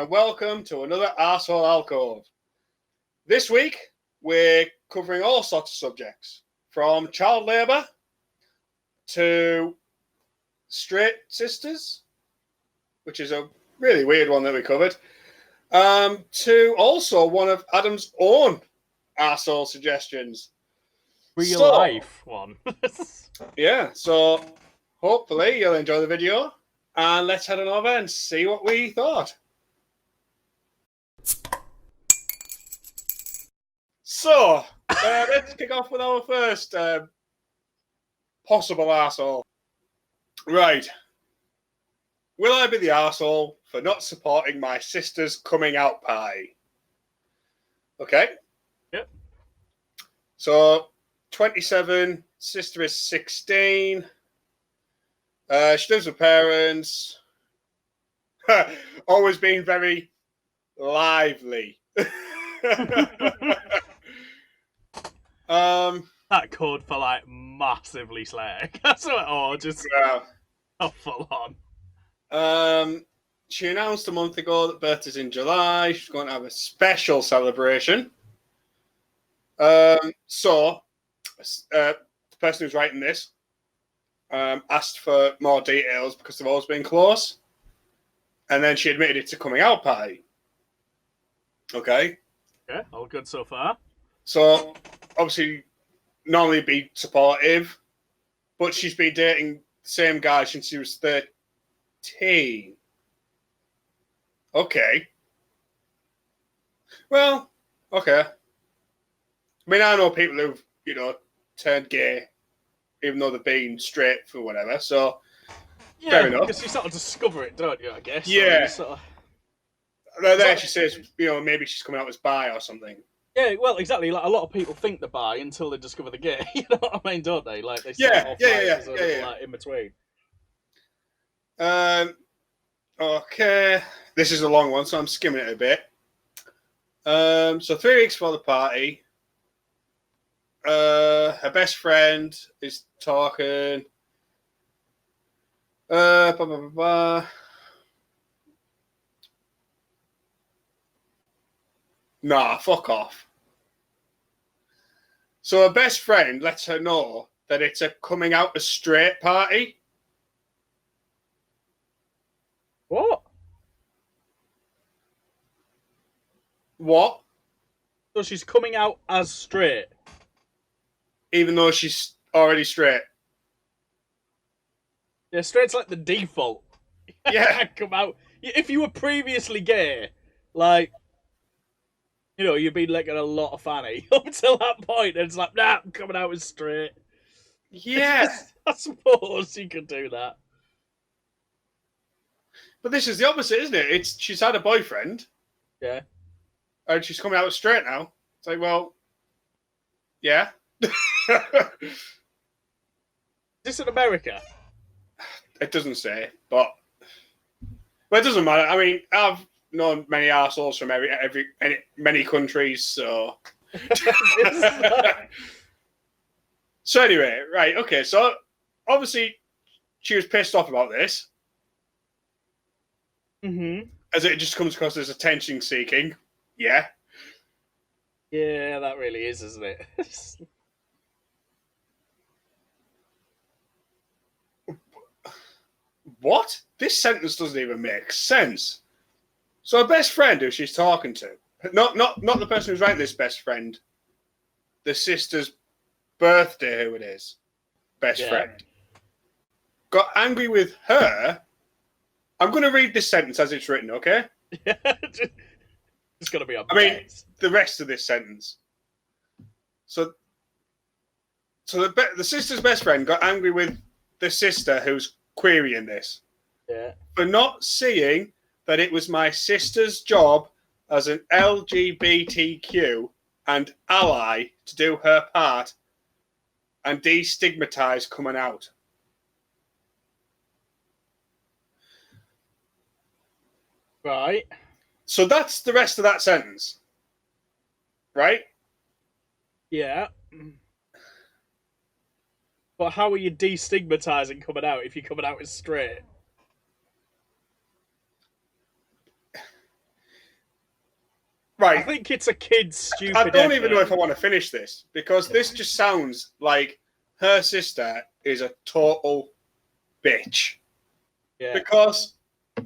and welcome to another Arsehole Alcove. This week, we're covering all sorts of subjects, from child labour to straight sisters, which is a really weird one that we covered, to also one of Adam's own arsehole suggestions. Real life one. Yeah, so hopefully you'll enjoy the video, and let's head on over and see what we thought. So, let's kick off with our first possible arsehole. Right. Will I be the arsehole for not supporting my sister's coming out party? Okay. Yep. So, 27, sister is 16. She lives with parents. Always been very lively. That code for like massively slag. That's what, full on. She announced a month ago that birthday's in July. She's going to have a special celebration. So the person who's writing this asked for more details because they've always been close. And then she admitted it's a coming out party. Okay. Yeah, all good so far. So, obviously, normally be supportive, but she's been dating the same guy since she was 13. Okay. Well, okay. I mean, I know people who've, turned gay, even though they've been straight for whatever, so yeah, fair enough. Because you sort of discover it, don't you, I guess? Yeah. So Then she says, maybe she's coming out as bi or something. Yeah, well, exactly. Like, a lot of people think they're bi until they discover the gay. You know what I mean, don't they? Like, they start off like in between. Okay. This is a long one, so I'm skimming it a bit. So 3 weeks before the party, her best friend is talking. Blah, blah, blah, blah. Nah, fuck off. So her best friend lets her know that it's a coming out as straight party. What? What? So she's coming out as straight? Even though she's already straight. Yeah, straight's like the default. Yeah. Come out. If you were previously gay, like, you've been like a lot of fanny up until that point, and it's like, nah, I'm coming out as straight. Yeah. I suppose you could do that. But this is the opposite, isn't it? She's had a boyfriend. Yeah. And she's coming out as straight now. It's like, well, yeah. Is this in America? It doesn't say, but it doesn't matter. I mean, I've known many arseholes from many countries, so. So anyway, right, okay. So obviously, she was pissed off about this, as it just comes across as attention seeking. Yeah. Yeah, that really is, isn't it? What? This sentence doesn't even make sense. So her best friend, who she's talking to, not the person who's writing this best friend, the sister's birthday, who it is, best friend, got angry with her. I'm going to read this sentence as it's written, okay? Yeah, it's going to be a mess. I mean, the rest of this sentence. So the sister's best friend got angry with the sister who's querying this. Yeah. For not seeing that it was my sister's job as an LGBTQ and ally to do her part and destigmatize coming out. Right. So that's the rest of that sentence. Right? Yeah. But how are you destigmatizing coming out if you're coming out as straight? Right. I think it's a kid's stupid. I don't even know if I want to finish this because this just sounds like her sister is a total bitch. Yeah. Because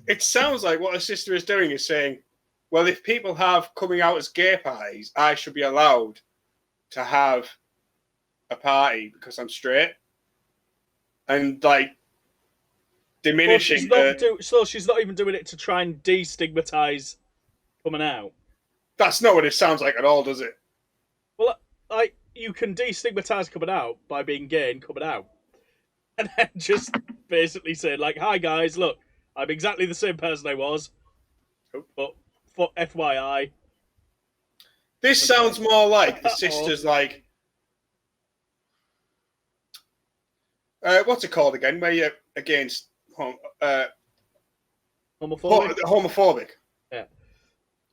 it sounds like what her sister is doing is saying, well, if people have coming out as gay parties, I should be allowed to have a party because I'm straight. And like diminishing so she's not even doing it to try and destigmatize coming out. That's not what it sounds like at all, does it? Well, like you can destigmatize coming out by being gay and coming out, and then just basically saying like, "Hi guys, look, I'm exactly the same person I was, but for FYI." This sounds more like the sister's like, what's it called again? Where you're against homophobic. Yeah.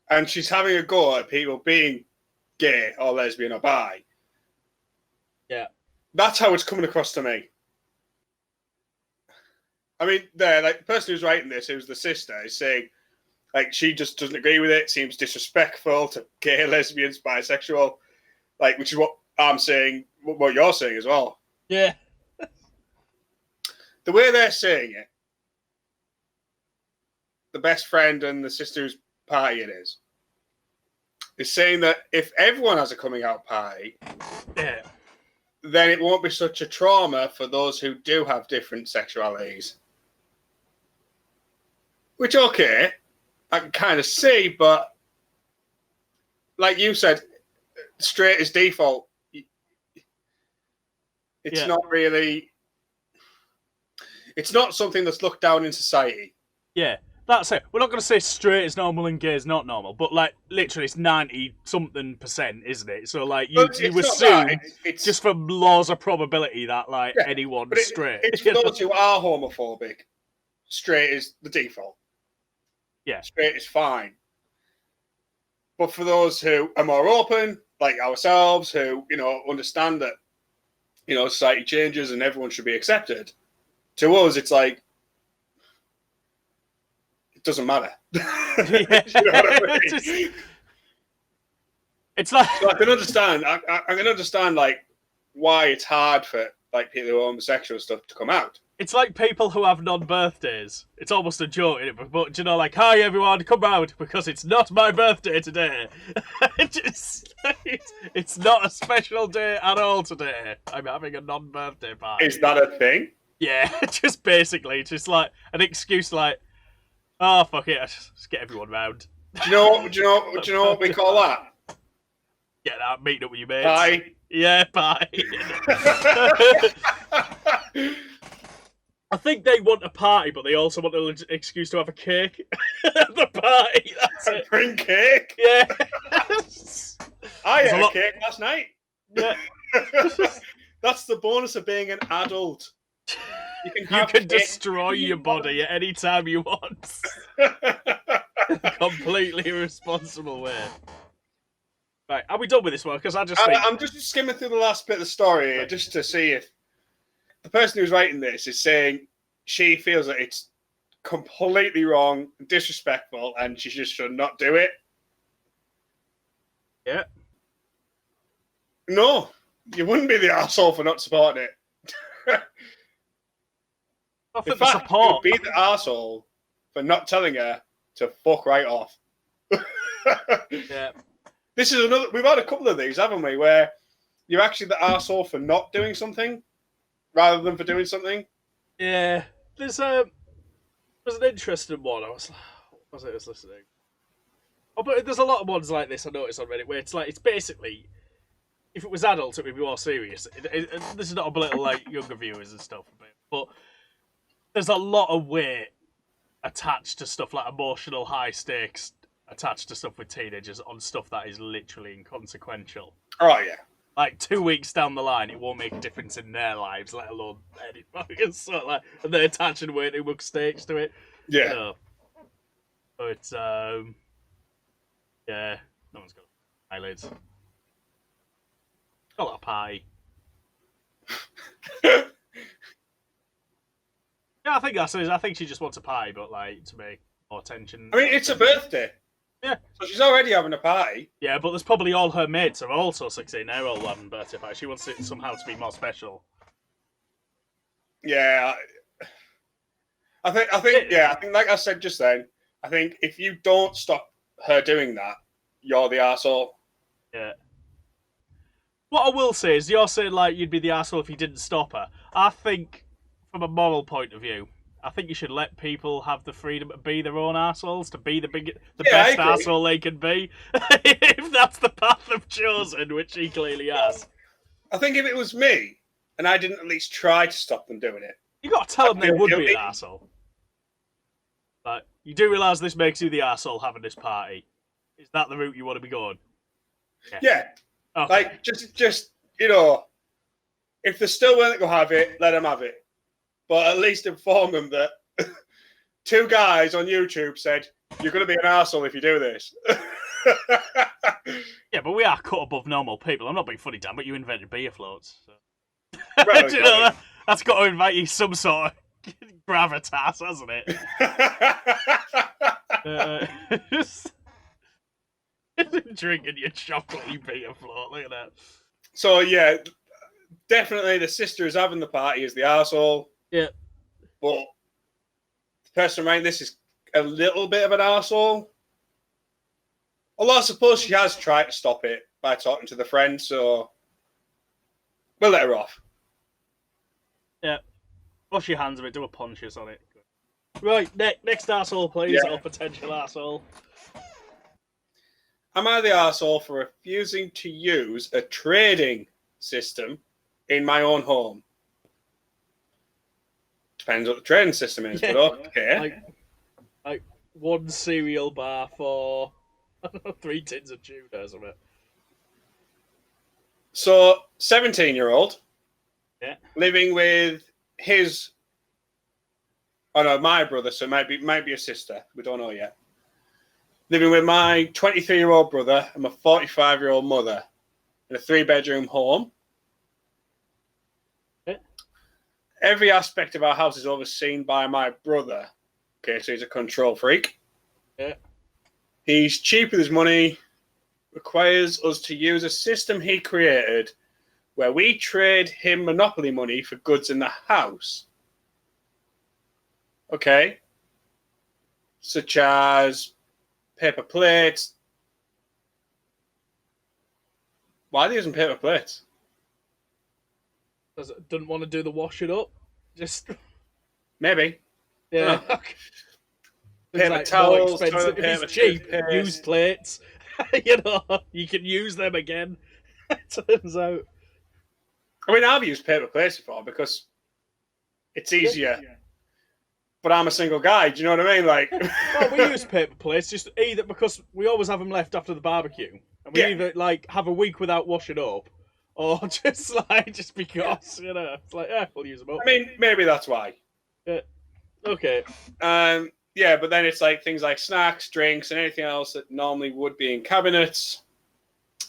And she's having a go at people being gay or lesbian or bi. Yeah. That's how it's coming across to me. I mean, like the person who's writing this, who's the sister, is saying like she just doesn't agree with it, seems disrespectful to gay, lesbians, bisexual, like, which is what I'm saying, what you're saying as well. Yeah. The way they're saying it, the best friend and the sister's party it is saying that if everyone has a coming out party, yeah, then it won't be such a trauma for those who do have different sexualities. Which, okay, I can kind of see, but like you said, straight is default. It's not really... It's not something that's looked down in society. Yeah, that's it. We're not going to say straight is normal and gay is not normal, but like literally it's 90-something%, isn't it? So like you assume, it's just for laws of probability that like anyone's straight. It's for those who are homophobic, straight is the default. Yeah. Straight is fine. But for those who are more open, like ourselves, who, understand that, society changes and everyone should be accepted, to us, it's like, it doesn't matter. You know what I mean? It's like... So I can understand, I can understand, like, why it's hard for, like, people who are homosexual stuff to come out. It's like people who have non-birthdays. It's almost a joke, isn't it? But like, hi everyone, come out because it's not my birthday today. It's not a special day at all today. I'm having a non-birthday party. Is that a thing? Yeah, just basically, just like an excuse, like, oh fuck it, just get everyone round. Do you know what we call that? Get out, meeting up with your mates. Bye. Yeah, bye. I think they want a party, but they also want an excuse to have a cake at the party. That's it. Bring cake? Yeah. I had a cake last night. Yeah. That's the bonus of being an adult. You can destroy your body at any time you want. Completely irresponsible way. Right, are we done with this one? Because I'm just skimming through the last bit of the story here, just to see if the person who's writing this is saying she feels that it's completely wrong, disrespectful, and she just should not do it. Yeah. No, you wouldn't be the arsehole for not supporting it. In fact, you'd be the arsehole for not telling her to fuck right off. Yeah. This is another... We've had a couple of these, haven't we, where you're actually the arsehole for not doing something rather than for doing something. Yeah. There's an interesting one. What was I listening? Oh, but there's a lot of ones like this I noticed on Reddit where it's basically, if it was adults, it would be more serious. This is not a belittle like younger viewers and stuff, but there's a lot of weight attached to stuff like emotional high stakes attached to stuff with teenagers on stuff that is literally inconsequential. Oh, yeah. Like 2 weeks down the line, it won't make a difference in their lives, let alone anybody's. So, like, and they're attaching way too much stakes to it. Yeah. But yeah, no one's got eyelids. Got a lot of pie. Yeah, I think that's it. I think she just wants a pie, but like to make more attention. I mean, it's a birthday. Yeah. So she's already having a party. Yeah, but there's probably all her mates are also 16. They're all having birthday parties. She wants it somehow to be more special. Yeah. I think, like I said just then, I think if you don't stop her doing that, you're the arsehole. Yeah. What I will say is, you're saying like you'd be the arsehole if you didn't stop her. I think, from a moral point of view, I think you should let people have the freedom to be their own arseholes, to be the best arsehole they can be, if that's the path they've chosen, which he clearly has. I think if it was me, and I didn't at least try to stop them doing it, you got to tell them they would be an arsehole. Like, you do realise this makes you the arsehole having this party. Is that the route you want to be going? Yeah. Okay. Like, just you know, if they're still willing to go have it, let them have it. But at least inform them that 2 guys on YouTube said, you're going to be an arsehole if you do this. Yeah, but we are cut above normal people. I'm not being funny, Dan, but you invented beer floats. So. Well, do you know, that's got to invite you some sort of gravitas, hasn't it? Drinking your chocolatey beer float, look at that. So, yeah, definitely the sister is having the party as the arsehole. Yeah. But the person around this is a little bit of an arsehole. Although I suppose she has tried to stop it by talking to the friend, so we'll let her off. Yeah. Wash your hands of it, do a punches on it. Right, next arsehole, please, or potential arsehole. Am I the arsehole for refusing to use a trading system in my own home? Depends what the trading system is, but okay. Like 1 cereal bar for 3 tins of tuna or something. So, 17-year-old, living with my brother, so it might be a sister. We don't know yet. Living with my 23-year-old brother and my 45-year-old mother in a 3-bedroom home. Yeah. Every aspect of our house is overseen by my brother. Okay, so he's a control freak. Yeah. He's cheap with his money, requires us to use a system he created where we trade him monopoly money for goods in the house. Okay? Such as paper plates. Why are they using paper plates? Does it doesn't want to do the wash it up? Just maybe. Yeah. Oh. Paper towels, toilet paper, if it's cheap, use plates. You know, you can use them again. Turns out. I mean, I've used paper plates before because it's easier. Yeah. But I'm a single guy. Do you know what I mean? Like, well, we use paper plates just either because we always have them left after the barbecue, and we either like have a week without washing up, or just because you know, it's like we'll use them up. I mean, maybe that's why. Yeah. Okay. Yeah, but then it's like things like snacks, drinks, and anything else that normally would be in cabinets,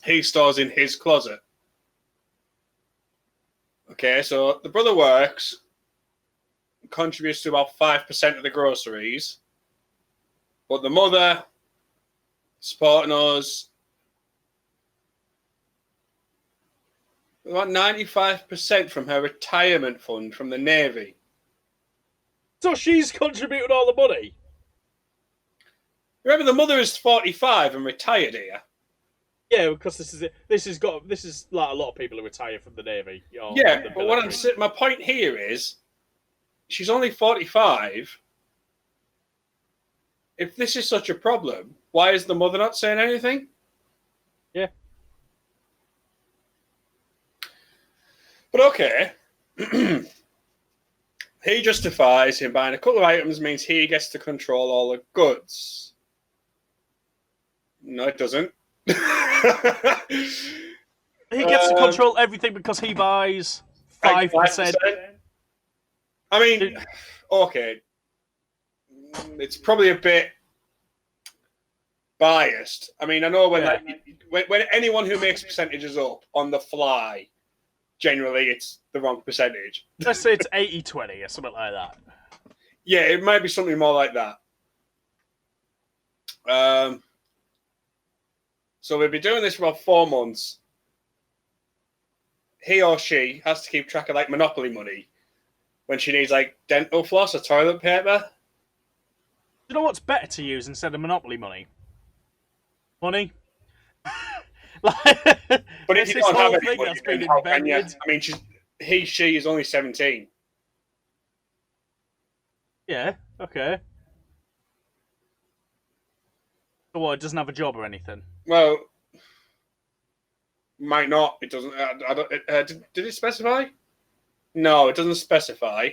he stores in his closet. Okay, so the brother works, contributes to about 5% of the groceries, but the mother supporting us about 95% from her retirement fund from the Navy. So she's contributed all the money? Remember, the mother is 45 and retired here. Yeah, because this is like a lot of people who retire from the Navy. Yeah, but what I'm saying, my point here is, she's only 45. If this is such a problem, why is the mother not saying anything? Yeah. But okay. He justifies him buying a couple of items means he gets to control all the goods. No, it doesn't. He gets to control everything because he buys 5%. I mean, okay. It's probably a bit biased. I mean, I know when anyone who makes percentages up on the fly, generally it's the wrong percentage. Let's say it's 80-20 or something like that. Yeah, it might be something more like that. So we'll be doing this for about 4 months. He or she has to keep track of like Monopoly money when she needs like dental floss or toilet paper. You know what's better to use instead of Monopoly money? Money. But if you this don't have whole any thing money, that's been then how can you? invented. I mean, she is only 17. Yeah. Okay. So what? It doesn't have a job or anything. Well, might not. It doesn't. I don't. Did it specify? No, it doesn't specify.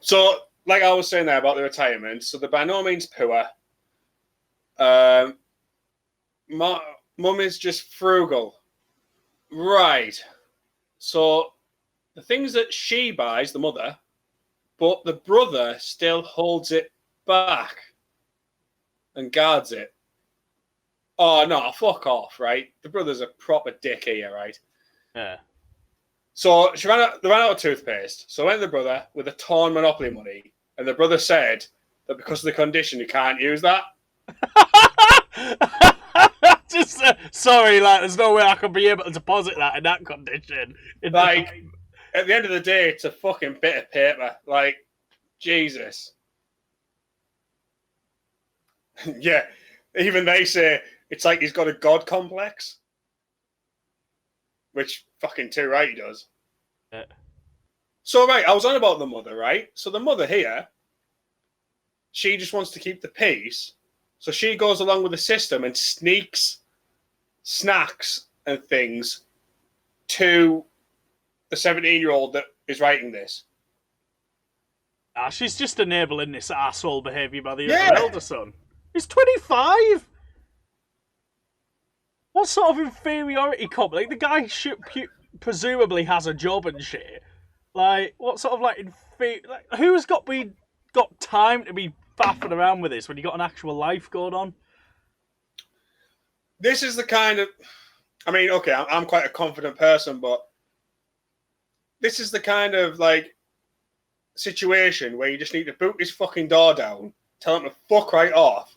So, like I was saying there about the retirement, so they're by no means poor. Mum is just frugal. Right. So, the things that she buys, the mother, but the brother still holds it back and guards it. Oh, no, fuck off, right? The brother's a proper dick here, right? Yeah. So they ran out of toothpaste. So I went to the brother with a torn Monopoly money, and the brother said that because of the condition, you can't use that. Just sorry, like there's no way I could be able to deposit that in that condition. Like at the end of the day, it's a fucking bit of paper. Like Jesus. Yeah, even they say it's like he's got a god complex, which fucking too right he does. Yeah. So right, I was on about the mother, right? So the mother here, she just wants to keep the peace. So she goes along with the system and sneaks snacks and things to the 17-year-old that is writing this. She's just enabling this arsehole behaviour by the Yeah. elder son. He's 25! What sort of inferiority complex? Like, the guy presumably has a job and shit. Like, what sort of, like, who's got time to be faffing around with this when you got an actual life going on? This is the kind of... I mean, okay, I'm quite a confident person, but this is the kind of, like, situation where you just need to boot his fucking door down, tell him to fuck right off.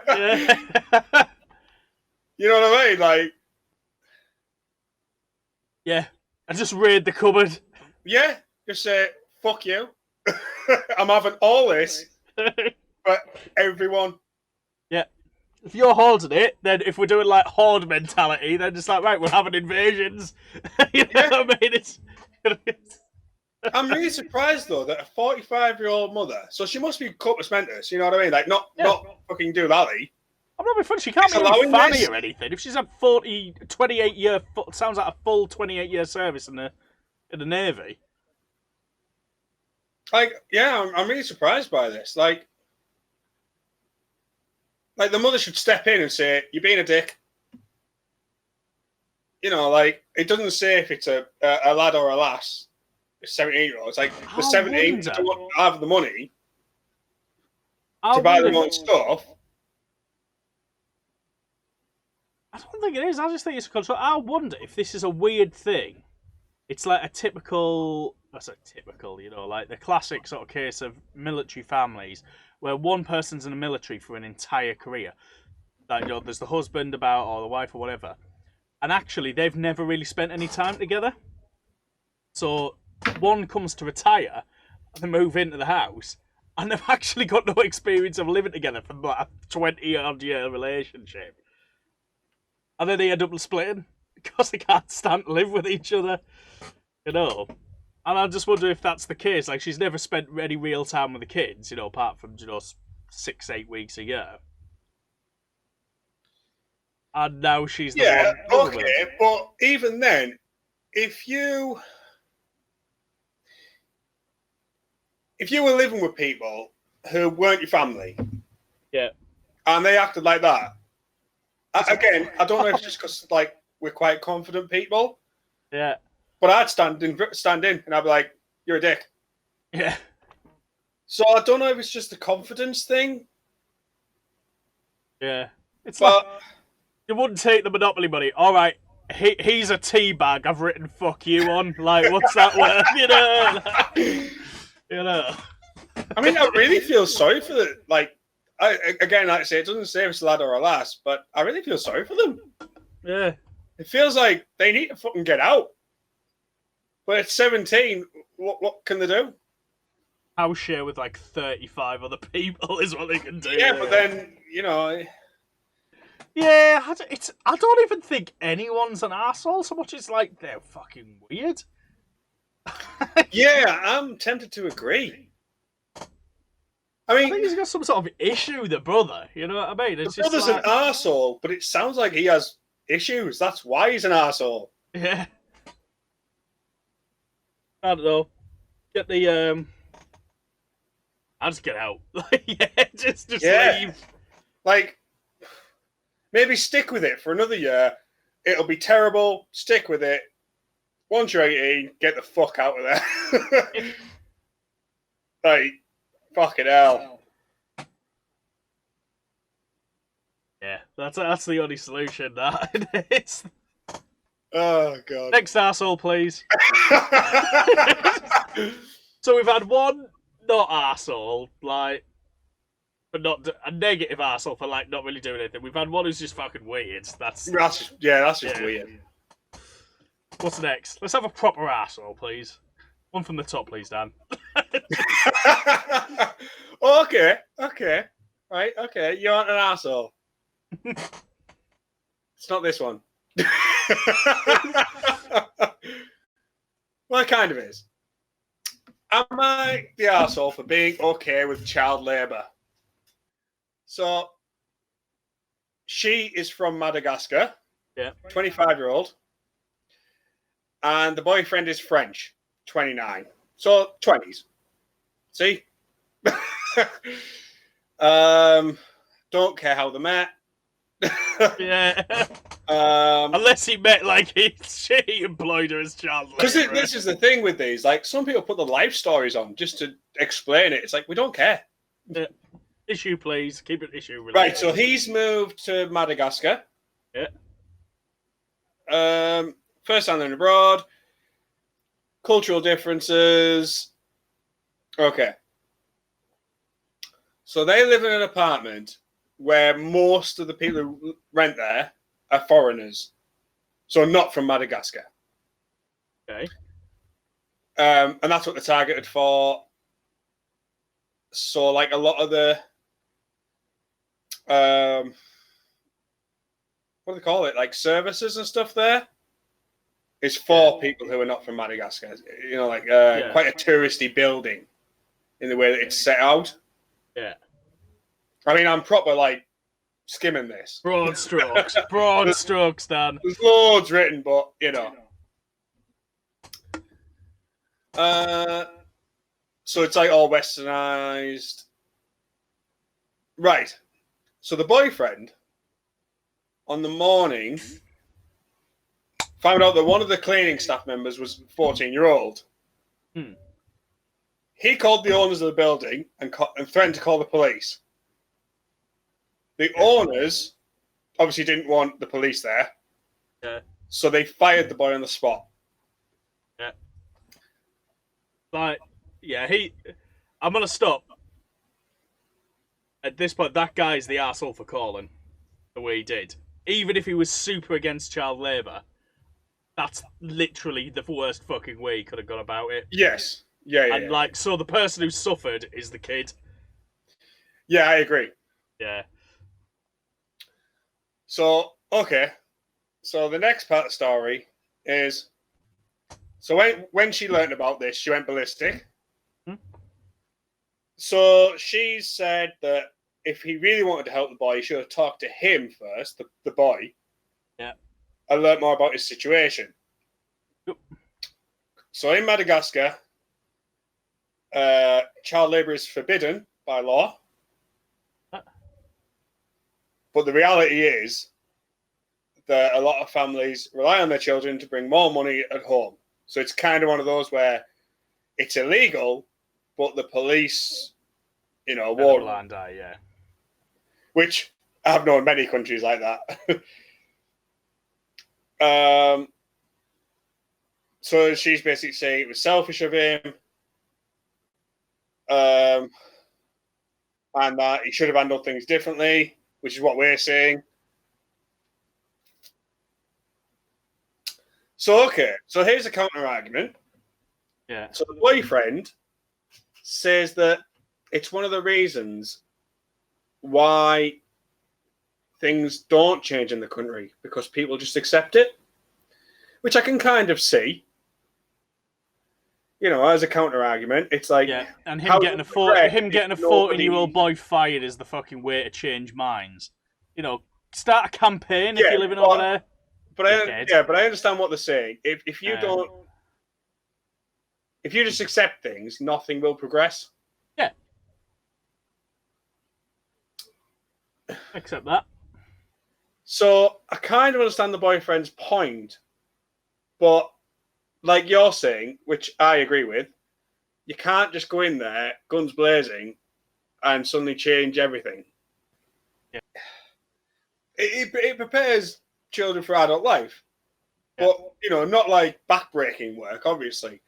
Yeah. You know what I mean? Like... Yeah. I just raid the cupboard. Yeah, just say, fuck you. I'm having all this for everyone. Yeah. If you're holding it, then if we're doing like horde mentality, then just like, right, we're having invasions. You know what I mean? I'm really surprised though that a 45-year-old mother, so she must be corpus mentis, you know what I mean? Like not fucking doolally. I'm not being funny, she can't be any fanny or anything. If she's had 28 year, sounds like a full 28-year service in the Navy. Like, yeah, I'm really surprised by this. Like the mother should step in and say, "You're being a dick." You know, like it doesn't say if it's a lad or a lass. It's 17-year-old. It's like the 17 don't have the money to buy their own stuff. I don't think it is. I just think it's a control. I wonder if this is a weird thing. It's like a typical, you know, like the classic sort of case of military families where one person's in the military for an entire career. Like, you know, there's the husband or the wife or whatever. And actually, they've never really spent any time together. So one comes to retire, and they move into the house, and they've actually got no experience of living together for like a 20-odd-year relationship. And then they end up splitting because they can't stand to live with each other, you know. And I just wonder if that's the case. Like, she's never spent any real time with the kids, you know, apart from, you know, 6-8 weeks a year. And now she's the one. Okay, but even then, if you were living with people who weren't your family, and they acted like that, again, I don't know if it's just because like we're quite confident people, but I'd stand in, and I'd be like, "You're a dick." Yeah. So I don't know if it's just the confidence thing. Yeah, it's like you wouldn't take the Monopoly money. All right, he's a tea bag I've written "fuck you" on. Like, what's that worth? You know. You know. I mean, I really feel sorry for again, like I say, it doesn't say if it's a lad or a lass, but I really feel sorry for them. Yeah. It feels like they need to fucking get out. But at 17, what can they do? House share with like 35 other people is what they can do. Yeah, but then, you know... Yeah, I don't even think anyone's an arsehole so much as like they're fucking weird. Yeah, I'm tempted to agree. I I mean, think he's got some sort of issue, the brother. You know what I mean? It's the just brother's like, an arsehole, but it sounds like he has issues. That's why he's an arsehole. yeah. I don't know. Get the I'll just get out. Yeah, just leave. Like, maybe stick with it for another year. It'll be terrible. Stick with it. Once you're 18, get the fuck out of there. Like, fucking hell. Yeah, that's the only solution. That it's Oh, God. next arsehole, please. So we've had one not arsehole, like, but not a negative arsehole for like not really doing anything. We've had one who's just fucking weird. That's just weird. What's next? Let's have a proper arsehole, please. One from the top, please, Dan. Okay. Right, okay. You aren't an arsehole. It's not this one. Well, it kind of is. Am I the arsehole for being okay with child labour? So, she is from Madagascar. Yeah. 25-year-old. And the boyfriend is French. 29. So, 20s. See? Don't care how they met. Yeah. Unless he met like she employed her as child labor. Because this is the thing with these. Like, some people put the life stories on just to explain it. It's like, we don't care. Issue, please. Keep it issue related. Right, so he's moved to Madagascar. Yeah. First time living abroad. Cultural differences. Okay. So they live in an apartment where most of the people who rent there are foreigners. So not from Madagascar. Okay. And that's what they're targeted for. So, like, a lot of the what do they call it? Like, services and stuff there is for people who are not from Madagascar. You know, like quite a touristy building in the way that it's set out. Yeah. I mean, I'm proper, like, skimming this. Broad strokes. Broad strokes, Dan. There's loads written, but, you know. So it's, like, all westernized. Right. So the boyfriend, on the morning, found out that one of the cleaning staff members was a 14-year-old. He called the owners of the building and threatened to call the police. The owners obviously didn't want the police there. Yeah. So they fired the boy on the spot. Yeah. Like, yeah, I'm going to stop. At this point, that guy's the arsehole for calling the way he did. Even if he was super against child labour, that's literally the worst fucking way he could have gone about it. Yes. Yeah. And, like, so the person who suffered is the kid. Yeah, I agree. Yeah. So, okay. So the next part of the story is, so when she learned about this, she went ballistic. So she said that if he really wanted to help the boy, he should have talked to him first, the boy. Yeah. And learned more about his situation. Yep. So in Madagascar, child labour is forbidden by law. But the reality is that a lot of families rely on their children to bring more money at home. So it's kind of one of those where it's illegal, but the police, you know, won't. Blind eye, yeah. Which I've known many countries like that. So she's basically saying it was selfish of him. And and that he should have handled things differently, which is what we're saying. So, okay, so here's a counter-argument. Yeah. So the boyfriend says that it's one of the reasons why things don't change in the country, because people just accept it, which I can kind of see. You know, as a counter argument, it's like, yeah, and him getting a 14-year-old boy fired is the fucking way to change minds. You know, start a campaign if you're living over there. But I understand what they're saying. If you don't, if you just accept things, nothing will progress. Yeah, accept that. So I kind of understand the boyfriend's point, but like you're saying, which I agree with, you can't just go in there, guns blazing, and suddenly change everything. Yeah. It prepares children for adult life, but you know, not like backbreaking work, obviously.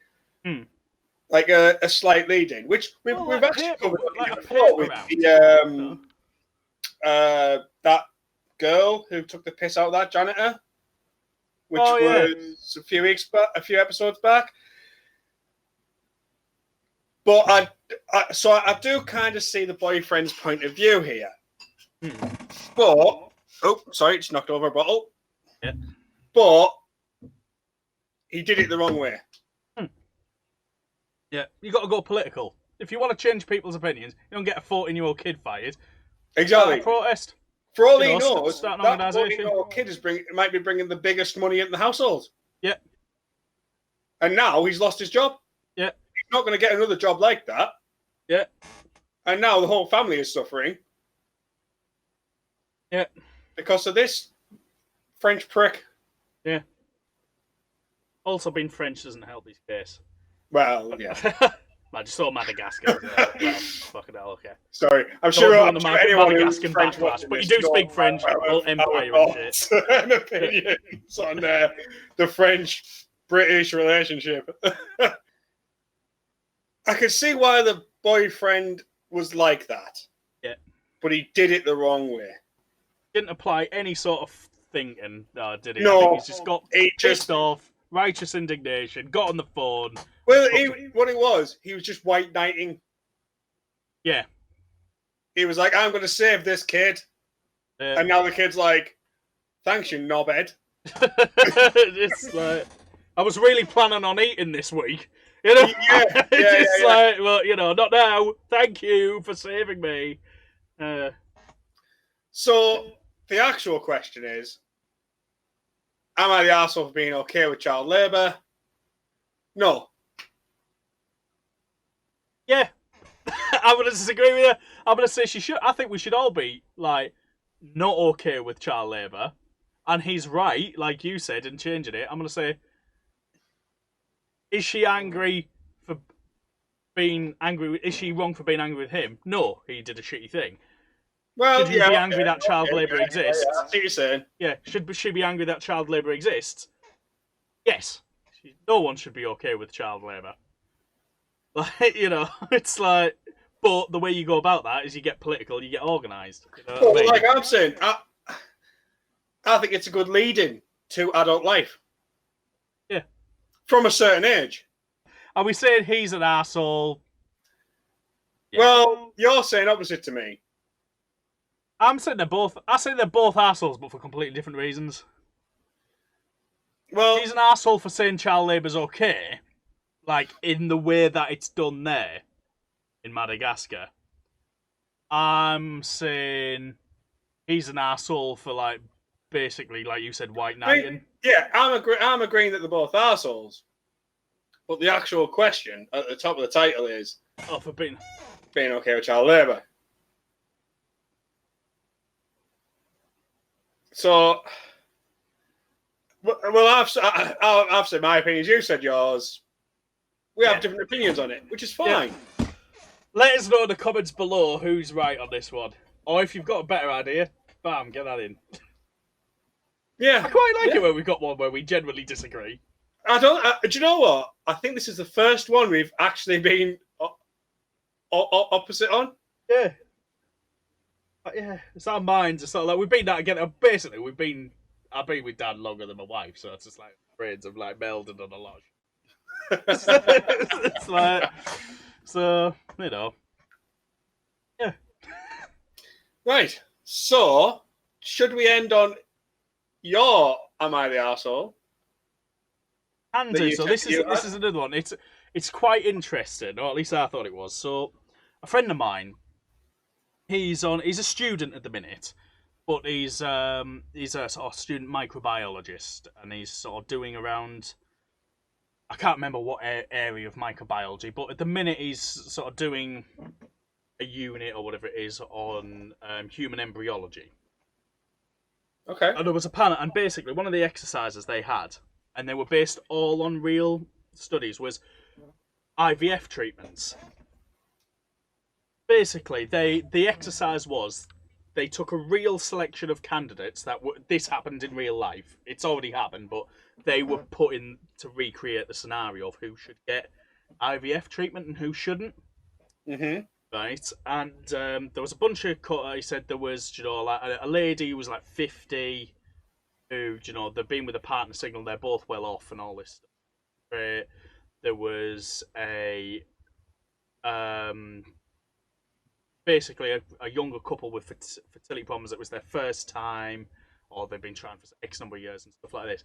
Like a slight lead in, which we've actually covered before with that girl who took the piss out of that janitor, which was a few episodes back. But I do kind of see the boyfriend's point of view here. But just knocked over a bottle. Yeah. But he did it the wrong way. Yeah, you got to go political. If you want to change people's opinions, you don't get a 14-year-old kid fired. Exactly. Protest. For all he knows, that 14-year-old kid might be bringing the biggest money in the household. Yeah. And now he's lost his job. Yeah. He's not going to get another job like that. Yeah. And now the whole family is suffering. Yeah. Because of this French prick. Yeah. Also, being French doesn't help his case. Well, yeah. I just saw Madagascar. Well, fucking hell, okay. Sorry, I'm sure anyone who's French watching but you do speak French. Well, empire and shit. And opinions on the French-British relationship. I can see why the boyfriend was like that. Yeah. But he did it the wrong way. Didn't apply any sort of thinking, did he? No. I think he's just got pissed off, righteous indignation, got on the phone. Well, he was just white knighting. Yeah. He was like, I'm going to save this kid. And now the kid's like, thanks, you knobhead. It's like, I was really planning on eating this week. You know? Like, well, you know, not now. Thank you for saving me. So, the actual question is, am I the arsehole for being okay with child labour? No. Yeah. I'm going to disagree with you. I'm going to say she should. I think we should all be, like, not okay with child labour. And he's right, like you said, in changing it. I'm going to say, is she angry for being angry? Is she wrong for being angry with him? No, he did a shitty thing. Well, should he be angry that child labour exists? Yeah, I see what you're saying. Yeah, should she be angry that child labour exists? Yes. No one should be okay with child labour. Like, you know, it's like, but the way you go about that is you get political, you get organised. You know what I mean? Like I'm saying, I think it's a good lead-in to adult life. Yeah. From a certain age. Are we saying he's an arsehole? Yeah. Well, you're saying opposite to me. I say they're both arseholes, but for completely different reasons. Well, he's an arsehole for saying child labour's okay, like in the way that it's done there in Madagascar. I'm saying he's an arsehole for, like, basically, like you said, white knighting. Yeah, I'm agreeing that they're both arseholes. But the actual question at the top of the title is, for being okay with child labour. So, well, I've said my opinions. You said yours. We have different opinions on it, which is fine. Yeah. Let us know in the comments below who's right on this one, or if you've got a better idea, bam, get that in. Yeah, I quite like it when we've got one where we generally disagree. Do you know what? I think this is the first one we've actually been opposite on. Yeah. But yeah, it's our minds. It's sort of like we've been that again. Basically, I've been with Dad longer than my wife, so it's just like brains have like melded on a lot. It's like so yeah. Right. So, should we end on your "Am I the arsehole"? Can That do. you So said you this had? is another one. It's quite interesting, or at least I thought it was. So a friend of mine, he's a student at the minute, but he's a sort of student microbiologist, and he's sort of doing around. I can't remember what area of microbiology, but at the minute he's sort of doing a unit or whatever it is on human embryology. Okay. And there was a panel, and basically one of the exercises they had, and they were based all on real studies, was IVF treatments. Basically, the exercise was they took a real selection of candidates this happened in real life. It's already happened, but they were put in to recreate the scenario of who should get IVF treatment and who shouldn't. Mm-hmm. Right, and there was a bunch of. He said there was, like a lady who was like 50, who, they've been with a partner signal, they're both well off and all this stuff. Right. There was a basically a younger couple with fertility problems. It was their first time, or they've been trying for X number of years and stuff like this.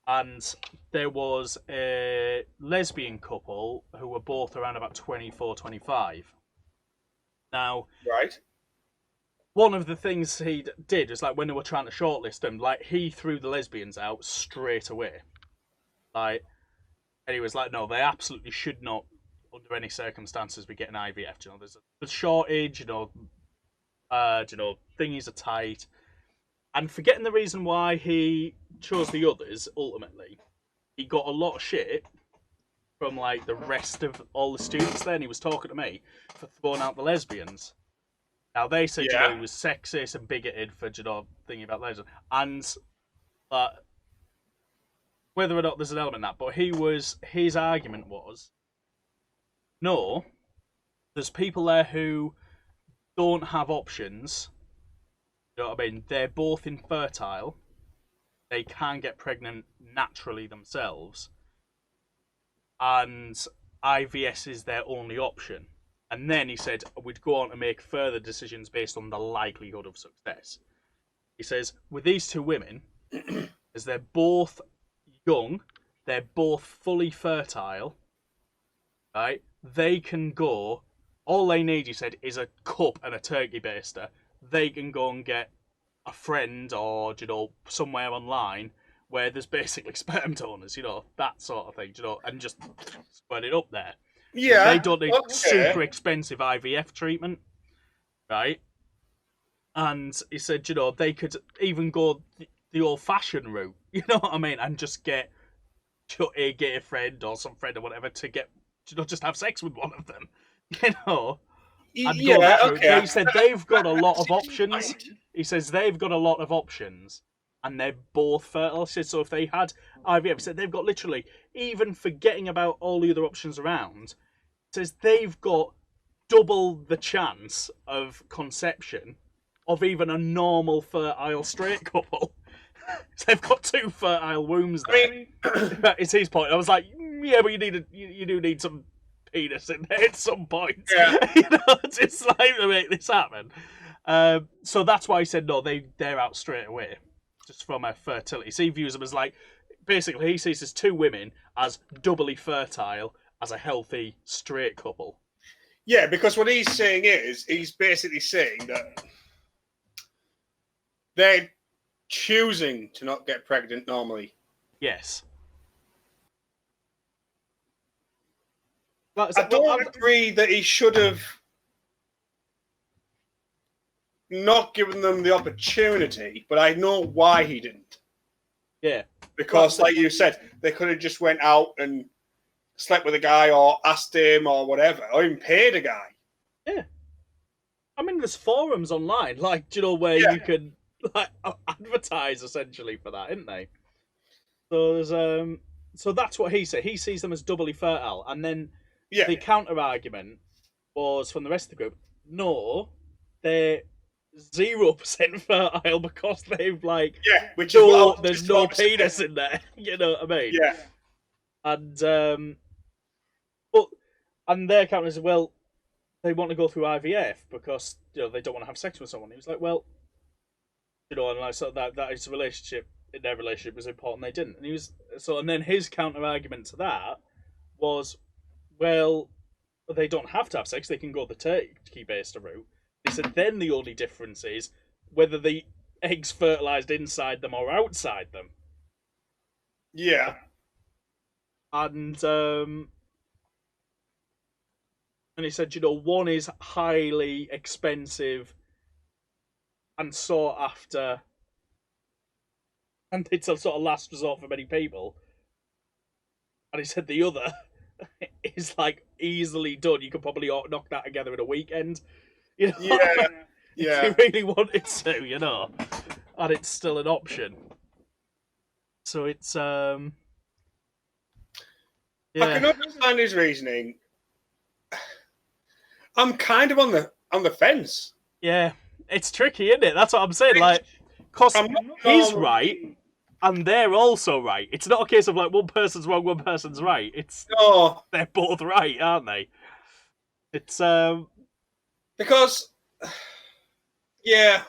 And there was a lesbian couple who were both around about 24, 25. Now, Right. one of the things he did is like when they were trying to shortlist them, like he threw the lesbians out straight away. Like, and he was like, no, they absolutely should not, under any circumstances, be getting IVF. There's a shortage. Thingies are tight. And forgetting the reason why he chose the others, ultimately, he got a lot of shit from like the rest of all the students there, and he was talking to me for throwing out the lesbians. Now they said, Yeah. he was sexist and bigoted for, thinking about lesbians. And whether or not there's an element of that, but his argument was, no, there's people there who don't have options. You know what I mean? They're both infertile. They can get pregnant naturally themselves. And IVS is their only option. And then he said we'd go on to make further decisions based on the likelihood of success. He says, with these two women, as they're both young, they're both fully fertile, right? They can go, all they need, he said, is a cup and a turkey baster. They can go and get a friend or, somewhere online where there's basically sperm donors, that sort of thing, and just spread it up there. Yeah. They don't need super expensive IVF treatment, right? And he said, they could even go the old-fashioned route, you know what I mean, and just get a gay friend or some friend or whatever to get, just have sex with one of them, And go that route. Okay. He said they've got a lot of options. He says they've got a lot of options, and they're both fertile. He said, so if they had IVF, he said they've got literally, even forgetting about all the other options around, he says they've got double the chance of conception of even a normal fertile straight couple. So they've got two fertile wombs there. It's his point. I was like, yeah, but you do need some penis in there at some point. Yeah. Just like to make this happen. So that's why he said no, they're out straight away, just from a fertility. So he views them as like, basically he sees his two women as doubly fertile as a healthy straight couple. Yeah, because what he's saying is, he's basically saying that they're choosing to not get pregnant normally. Yes. I don't agree that he should have not given them the opportunity, but I know why he didn't. Yeah. Because, like you said, they could have just went out and slept with a guy or asked him or whatever, or even paid a guy. Yeah. I mean, there's forums online, like, where you can like advertise essentially for that, isn't they? So there's so that's what he said. He sees them as doubly fertile, and then the counter argument was from the rest of the group, no, they're 0% fertile because they've like which is what I was there's just no about to say. penis in there. You know what I mean? Yeah. And and their counter is, well, they want to go through IVF because they don't want to have sex with someone. He was like, well, and I saw that his relationship in their relationship was important. They didn't, and he was and then his counter argument to that was, well, they don't have to have sex; they can go the turkey-based route. He said then the only difference is whether the eggs fertilized inside them or outside them. Yeah. And he said, one is highly expensive and sought after, and it's a sort of last resort for many people. And he said the other is like easily done. You could probably knock that together in a weekend. Yeah. If you really wanted to, and it's still an option. So it's yeah. I can understand his reasoning. I'm kind of on the fence. Yeah, it's tricky, isn't it? That's what I'm saying. Like, because he's right, and they're also right. It's not a case of like one person's wrong, one person's right. It's they're both right, aren't they? It's because yeah.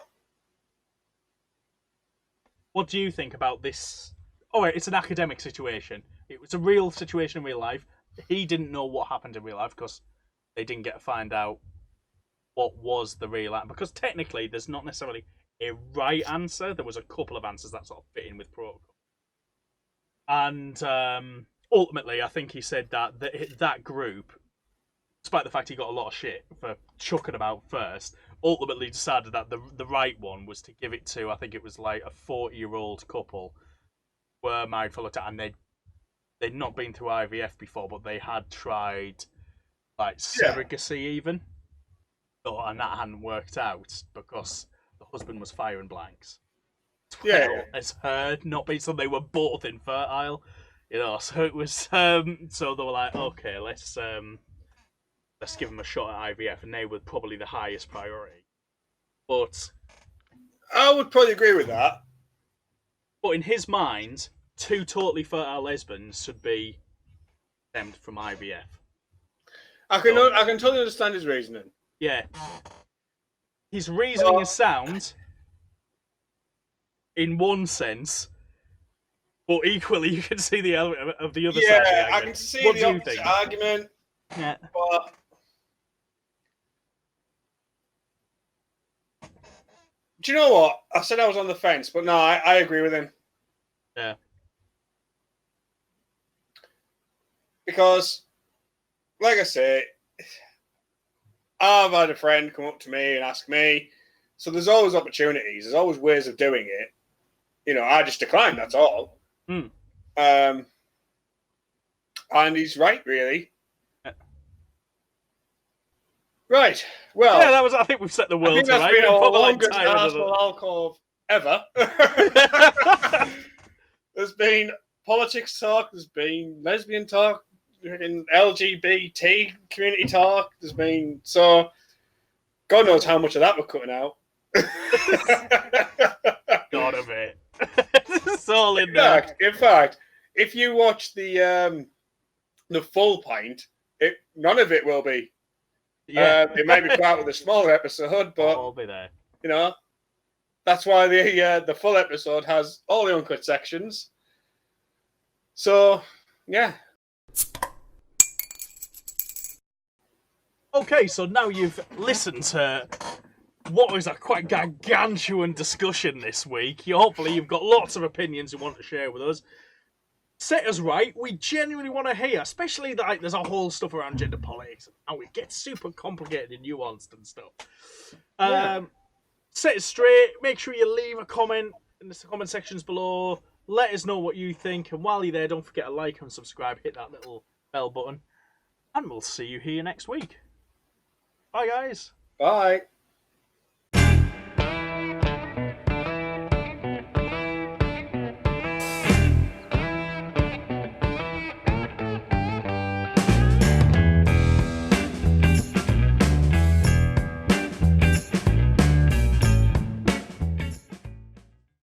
What do you think about this? Oh, it's an academic situation. It was a real situation in real life. He didn't know what happened in real life because they didn't get to find out what was the real answer. Because technically, there's not necessarily a right answer. There was a couple of answers that sort of fit in with protocol. And ultimately, I think he said that that group, despite the fact he got a lot of shit for chucking them out first, ultimately decided that the right one was to give it to, I think it was like a 40-year-old couple, were married for a long time, and they'd not been through IVF before, but they had tried like surrogacy even. And that hadn't worked out because the husband was firing blanks. As heard, not being so they were both infertile. So it was so they were like, okay, let's give them a shot at IVF, and they were probably the highest priority. But I would probably agree with that. But in his mind, 2 totally fertile lesbians should be stemmed from IVF. I can totally understand his reasoning. Yeah. His reasoning is sound in one sense, but equally you can see the element of the other side of the argument. I can see the opposite argument. Yeah. But do you know what? I said I was on the fence, but no, I agree with him. Yeah. Because, like I say, I've had a friend come up to me and ask me. So there's always opportunities. There's always ways of doing it. I just declined, that's all. And he's right, really. Yeah. Right. Well, yeah, I think we've set the world to right. That's been our longest Arsehole Alcove ever. There's been politics talk. There's been lesbian talk. In LGBT community talk, there's been God knows how much of that we're cutting out. God of it. It's all in there. In fact, if you watch the full Pint, none of it will be. Yeah. It may be part of the smaller episode, but I'll be there. That's why the full episode has all the uncut sections. So yeah. Okay, so now you've listened to what was a quite gargantuan discussion this week. Hopefully you've got lots of opinions you want to share with us. Set us right. We genuinely want to hear, especially like there's a whole stuff around gender politics and how it gets super complicated and nuanced and stuff. Set us straight. Make sure you leave a comment in the comment sections below. Let us know what you think, and while you're there, don't forget to like and subscribe. Hit that little bell button, and we'll see you here next week. Bye, guys. Bye.